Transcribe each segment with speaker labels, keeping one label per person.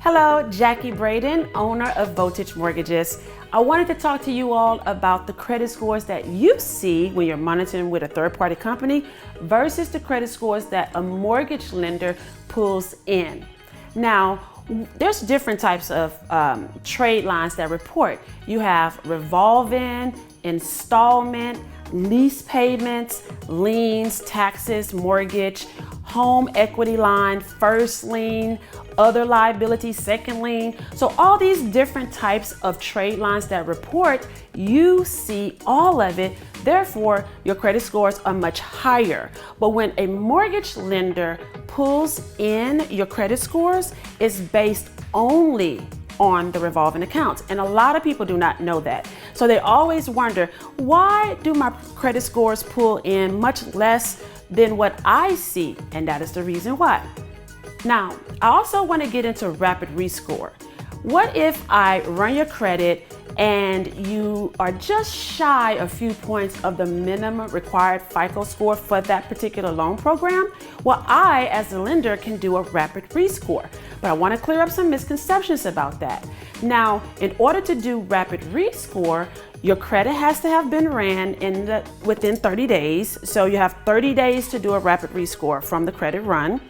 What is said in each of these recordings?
Speaker 1: Hello, Jackie Braden, owner of Voltage Mortgages. I wanted to talk to you all about the credit scores that you see when you're monitoring with a third-party company versus the credit scores that a mortgage lender pulls in. Now, there's different types of trade lines that report. You have revolving, installment, lease payments, liens, taxes, mortgage, home equity line, first lien, other liability, second lien. So all these different types of trade lines that report, you see all of it. Therefore, your credit scores are much higher. But when a mortgage lender pulls in your credit scores, it's based only on the revolving accounts. And a lot of people do not know that. So they always wonder, why do my credit scores pull in much less than what I see? And that is the reason why. Now, I also want to get into rapid rescore. What if I run your credit and you are just shy a few points of the minimum required Fico score for that particular loan program? Well, I, as a lender, can do a rapid rescore, but I want to clear up some misconceptions about that. Now, in order to do rapid rescore, your credit has to have been ran within 30 days. So you have 30 days to do a rapid rescore from the credit run.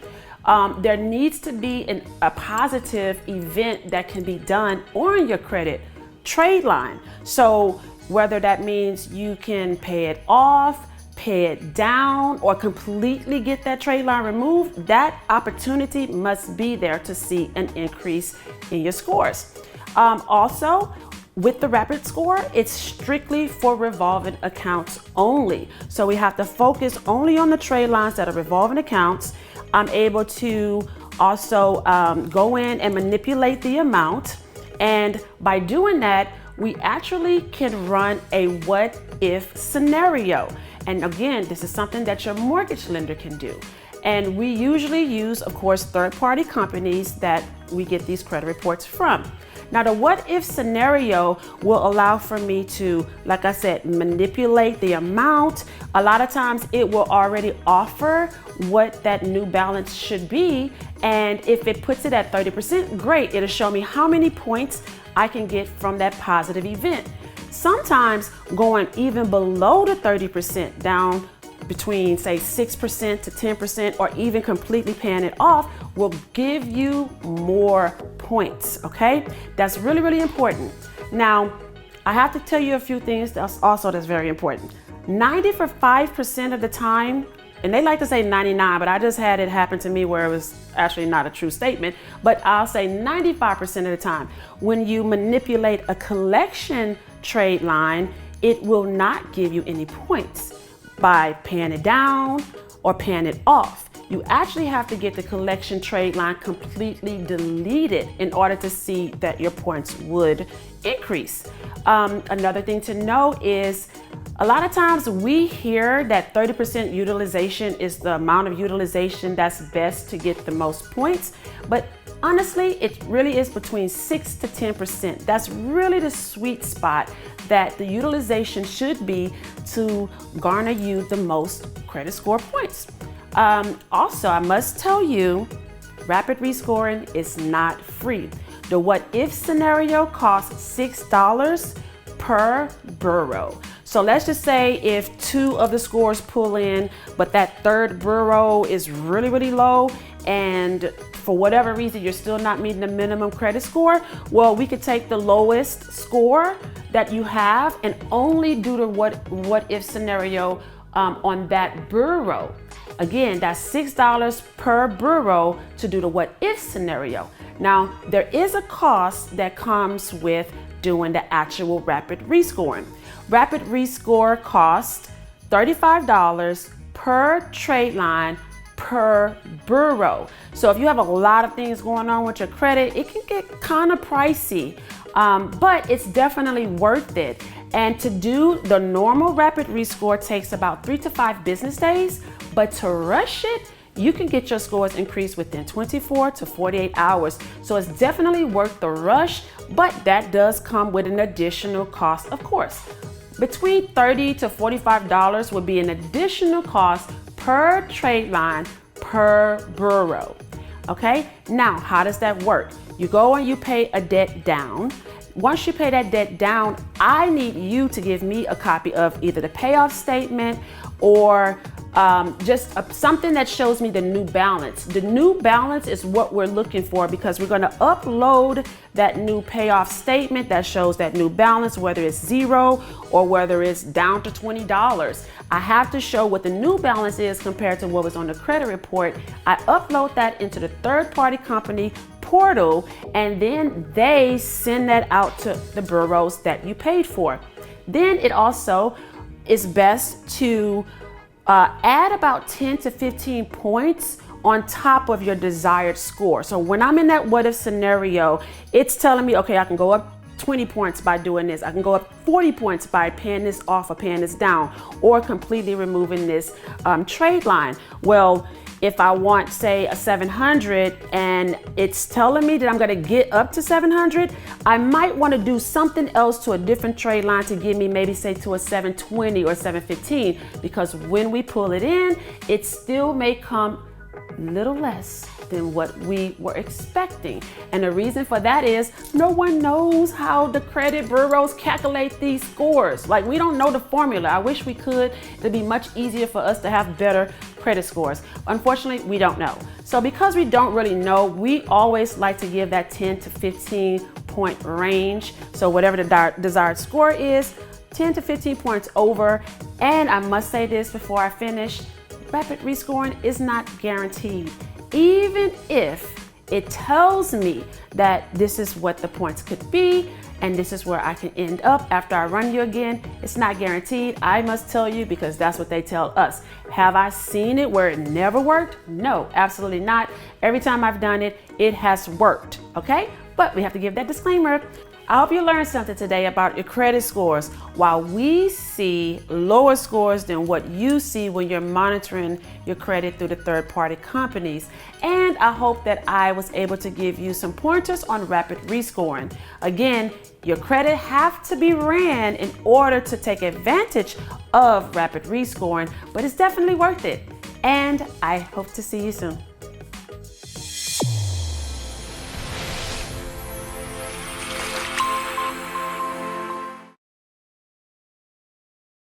Speaker 1: There needs to be a positive event that can be done on your credit trade line. So whether that means you can pay it off, pay it down, or completely get that trade line removed, that opportunity must be there to see an increase in your scores. Also, with the rapid score, it's strictly for revolving accounts only. So we have to focus only on the trade lines that are revolving accounts. I'm able to also go in and manipulate the amount. And by doing that, we actually can run a what if scenario. And again, this is something that your mortgage lender can do. And we usually use, of course, third-party companies that we get these credit reports from. Now, the what if scenario will allow for me to, like I said, manipulate the amount. A lot of times it will already offer what that new balance should be. And if it puts it at 30%, great. It'll show me how many points I can get from that positive event. Sometimes going even below the 30%, down between say 6% to 10%, or even completely paying it off, will give you more points, okay? That's really, really important. Now, I have to tell you a few things that's very important. 95% of the time, and they like to say 99, but I just had it happen to me where it was actually not a true statement, but I'll say 95% of the time, when you manipulate a collection trade line, it will not give you any points by paying it down or paying it off. You actually have to get the collection trade line completely deleted in order to see that your points would increase. Another thing to know is a lot of times we hear that 30% utilization is the amount of utilization that's best to get the most points, but honestly, it really is between 6 to 10%. That's really the sweet spot that the utilization should be to garner you the most credit score points. Also, I must tell you, rapid rescoring is not free. The what if scenario costs $6 per bureau. So let's just say if 2 of the scores pull in, but that third bureau is really, really low, and for whatever reason you're still not meeting the minimum credit score, well, we could take the lowest score that you have and only do the what if scenario on that bureau. Again, that's $6 per bureau to do the what if scenario. Now, there is a cost that comes with doing the actual rapid rescoring. Rapid rescore costs $35 per trade line per bureau. So if you have a lot of things going on with your credit, it can get kind of pricey, but it's definitely worth it. And to do the normal rapid rescore takes about 3 to 5 business days, but to rush it, you can get your scores increased within 24 to 48 hours. So it's definitely worth the rush, but that does come with an additional cost, of course. Between $30 to $45 would be an additional cost per trade line per bureau. Okay, now how does that work? You go and you pay a debt down. Once you pay that debt down, I need you to give me a copy of either the payoff statement or something that shows me the new balance. The new balance is what we're looking for because we're going to upload that new payoff statement that shows that new balance, whether it's zero or whether it's down to $20. I have to show what the new balance is compared to what was on the credit report. I upload that into the third-party company portal, and then they send that out to the bureaus that you paid for. Then it also is best to add about 10 to 15 points on top of your desired score. So when I'm in that what if scenario, it's telling me, okay, I can go up 20 points by doing this. I can go up 40 points by paying this off or paying this down or completely removing this trade line. Well, if I want, say, a 700 and it's telling me that I'm gonna get up to 700, I might wanna do something else to a different trade line to get me maybe say to a 720 or 715, because when we pull it in, it still may come a little less than what we were expecting. And the reason for that is no one knows how the credit bureaus calculate these scores. Like, we don't know the formula. I wish we could. It'd be much easier for us to have better credit scores. Unfortunately, we don't know. So because we don't really know, we always like to give that 10 to 15 point range. So whatever the desired score is, 10 to 15 points over. And I must say this before I finish, rapid rescoring is not guaranteed. Even if it tells me that this is what the points could be and this is where I can end up after I run you again, it's not guaranteed. I must tell you because that's what they tell us. Have I seen it where it never worked? No, absolutely not. Every time I've done it, it has worked, okay? But we have to give that disclaimer. I hope you learned something today about your credit scores. While we see lower scores than what you see when you're monitoring your credit through the third-party companies. And I hope that I was able to give you some pointers on rapid rescoring. Again, your credit have to be ran in order to take advantage of rapid rescoring, but it's definitely worth it. And I hope to see you soon.